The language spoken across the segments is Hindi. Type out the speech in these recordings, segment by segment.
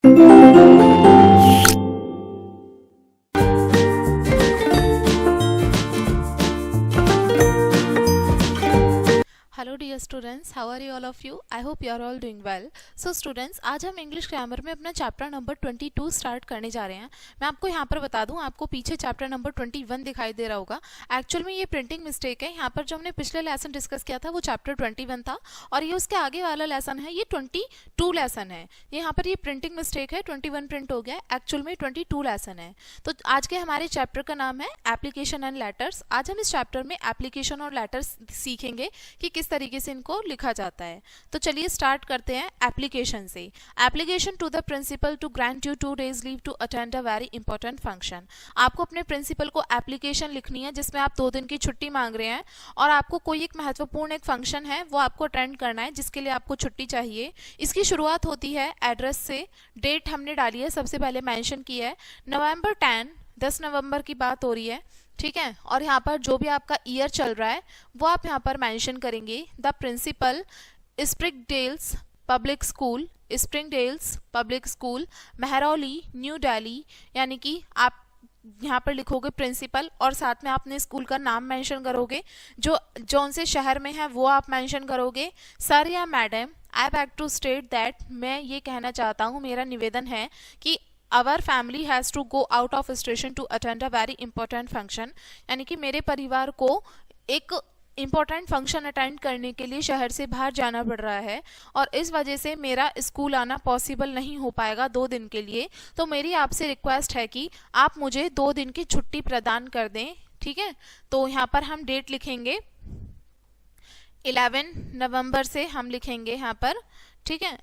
Hello dear students, how are you all of you? I hope you are all doing well. So students, आज हम इंग्लिश ग्रामर में अपना चैप्टर नंबर 22 स्टार्ट करने जा रहे हैं। मैं आपको यहाँ पर बता दूँ, आपको पीछे चैप्टर नंबर 21 दिखाई दे रहा होगा। एक्चुअल में ये प्रिंटिंग मिस्टेक है। यहाँ पर जो हमने पिछले लेसन डिस्कस किया था वो चैप्टर 21 था और ये उसके आगे वाला लेसन है, ये 22 लेसन है। यहाँ पर ये प्रिंटिंग मिस्टेक है, 21 प्रिंट हो गया, एक्चुअल में 22 लेसन है। तो आज के हमारे चैप्टर का नाम है एप्लीकेशन एंड लेटर्स। आज हम इस चैप्टर में एप्लीकेशन और लेटर्स सीखेंगे कि किस तरीके से इनको लिखा जाता है। तो चलिए स्टार्ट करते हैं एप्लीकेशन से। Application to the principal to grant you 2 days leave to attend a very important function. आपको अपने प्रिंसिपल को एप्लीकेशन लिखनी है जिसमें आप 2 दिन की छुट्टी मांग रहे हैं और आपको कोई एक महत्वपूर्ण एक फंक्शन है वो आपको अटेंड करना है जिसके लिए आपको छुट्टी चाहिए। इसकी शुरुआत होती है एड्रेस से। डेट हमने डाली है, सबसे पहले मेंशन की है नवंबर 10 नवंबर की बात हो रही है, ठीक है। और यहाँ पर जो भी आपका ईयर चल रहा है वो आप यहाँ पर मेंशन करेंगे। The principal Springdales public school, Springdales public school, Mehrauli, New Delhi. यानी कि आप यहाँ पर लिखोगे प्रिंसिपल और साथ में आपने स्कूल का नाम मेंशन करोगे, जो जौन से शहर में है वो आप मेंशन करोगे। सर या madam, I beg to state that, मैं ये कहना चाहता हूँ, मेरा निवेदन है कि our family has to go out of station to attend a very important function. यानी कि मेरे परिवार को एक इम्पॉर्टेंट फंक्शन अटेंड करने के लिए शहर से बाहर जाना पड़ रहा है और इस वजह से मेरा स्कूल आना पॉसिबल नहीं हो पाएगा 2 दिन के लिए। तो मेरी आपसे रिक्वेस्ट है कि आप मुझे 2 दिन की छुट्टी प्रदान कर दें, ठीक है। तो यहाँ पर हम डेट लिखेंगे 11 नवंबर से हम लिखेंगे यहाँ पर, ठीक है।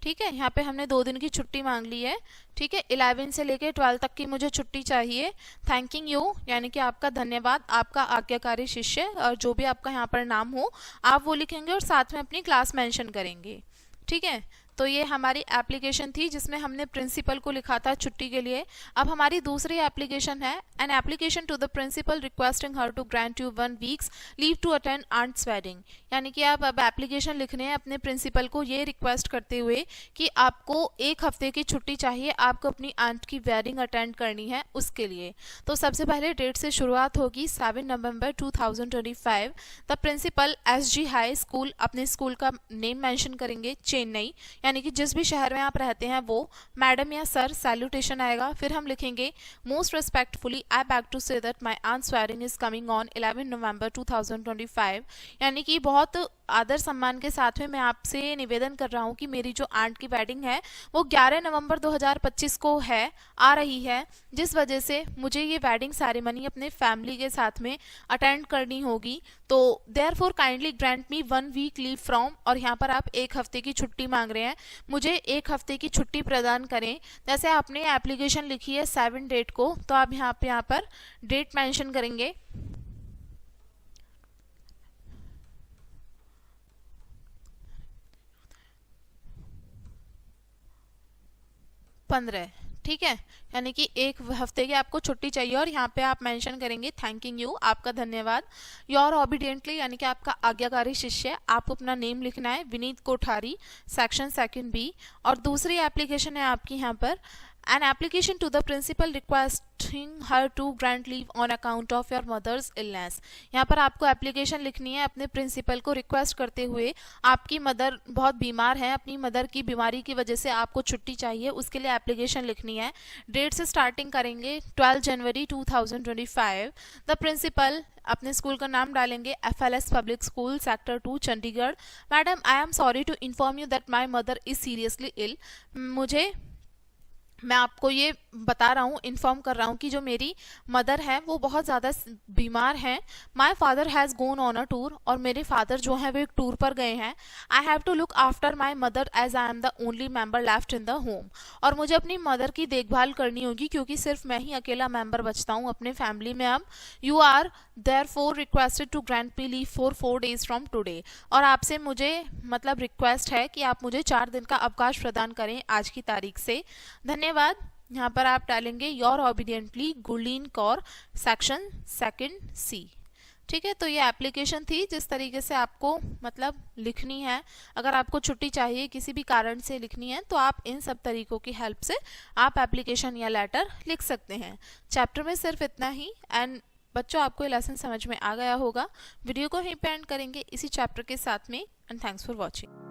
ठीक है, यहाँ पे हमने 2 दिन की छुट्टी मांग ली है, ठीक है। 11 से लेके 12 तक की मुझे छुट्टी चाहिए। थैंकिंग यू, यानी कि आपका धन्यवाद, आपका आज्ञाकारी शिष्य, और जो भी आपका यहाँ पर नाम हो आप वो लिखेंगे और साथ में अपनी क्लास मेंशन करेंगे, ठीक है। तो ये हमारी एप्लीकेशन थी जिसमें हमने प्रिंसिपल को लिखा था छुट्टी के लिए। अब हमारी दूसरी एप्लीकेशन है an application to the principal requesting her to grant you 1 week's leave to attend aunt's wedding. यानी कि आप अब एप्लीकेशन लिखने हैं अपने प्रिंसिपल को ये रिक्वेस्ट करते हुए कि आपको 1 हफ्ते की छुट्टी चाहिए, आपको अपनी आंट की वेडिंग अटेंड करनी है उसके लिए। तो सबसे पहले डेट से शुरुआत होगी 7 नवंबर 2025। The principal SG high school, अपने स्कूल का नेम मेंशन करेंगे चेन्नई, यानी कि जिस भी शहर में आप रहते हैं वो। मैडम या सर सैल्यूटेशन आएगा, फिर हम लिखेंगे most respectfully I beg to say that my aunt's wedding is coming on 11 नवंबर 2025। यानी कि बहुत आदर सम्मान के साथ में मैं आपसे निवेदन कर रहा हूँ कि मेरी जो आंट की वेडिंग है वो 11 नवंबर 2025 को है, आ रही है, जिस वजह से मुझे ये वेडिंग सेरेमनी अपने फैमिली के साथ में अटेंड करनी होगी। तो therefore kindly grant me 1 week leave from, और यहाँ पर आप 1 हफ्ते की छुट्टी मांग रहे हैं, मुझे 1 हफ्ते की छुट्टी प्रदान करें। जैसे आपने एप्लीकेशन लिखी है 7 डेट को, तो आप यहाँ पर डेट मेंशन करेंगे 15, ठीक है। यानी कि 1 हफ्ते की आपको छुट्टी चाहिए और यहाँ पे आप मेंशन करेंगे थैंकिंग यू, आपका धन्यवाद। योर ऑबिडियंटली, यानी कि आपका आज्ञाकारी शिष्य, आपको अपना नेम लिखना है विनीत कोठारी, सेक्शन 2 B। और दूसरी एप्लीकेशन है आपकी यहाँ पर an application to the principal requesting her to grant leave on account of your mother's illness। यहाँ पर आपको एप्लीकेशन लिखनी है अपने प्रिंसिपल को रिक्वेस्ट करते हुए, आपकी मदर बहुत बीमार है, अपनी मदर की बीमारी की वजह से आपको छुट्टी चाहिए, उसके लिए एप्लीकेशन लिखनी है। डेट से स्टार्टिंग करेंगे 12 जनवरी 2025। द प्रिंसिपल, अपने स्कूल का नाम डालेंगे FLS public school sector 2 Chandigarh. Madam, I am sorry to inform you that my mother is seriously ill. मैं आपको ये बता रहा हूँ, इन्फॉर्म कर रहा हूँ कि जो मेरी मदर है वो बहुत ज़्यादा बीमार हैं। My father has gone on a tour, और मेरे फादर जो हैं वो एक टूर पर गए हैं। I have to look after my mother as I am the only member left in the home. और मुझे अपनी मदर की देखभाल करनी होगी क्योंकि सिर्फ मैं ही अकेला मेंबर बचता हूँ अपने फैमिली में अब। You are therefore requested to grant me leave for 4 days from today. और आपसे मुझे मतलब रिक्वेस्ट है कि आप मुझे 4 दिन का अवकाश प्रदान करें आज की तारीख से। धन्यवाद। यहाँ पर आप डालेंगे your obediently Gurleen Kaur, section 2 C। ठीक है, तो ये एप्लीकेशन थी जिस तरीके से आपको मतलब लिखनी है। अगर आपको छुट्टी चाहिए किसी भी कारण से लिखनी है तो आप इन सब तरीकों की हेल्प से आप एप्लीकेशन या लेटर लिख सकते हैं। चैप्टर में सिर्फ इतना ही। एंड बच्चों, आपको ये लेसन समझ में आ गया होगा। वीडियो को यहीं पे एंड करेंगे इसी चैप्टर के साथ में। And thanks for watching.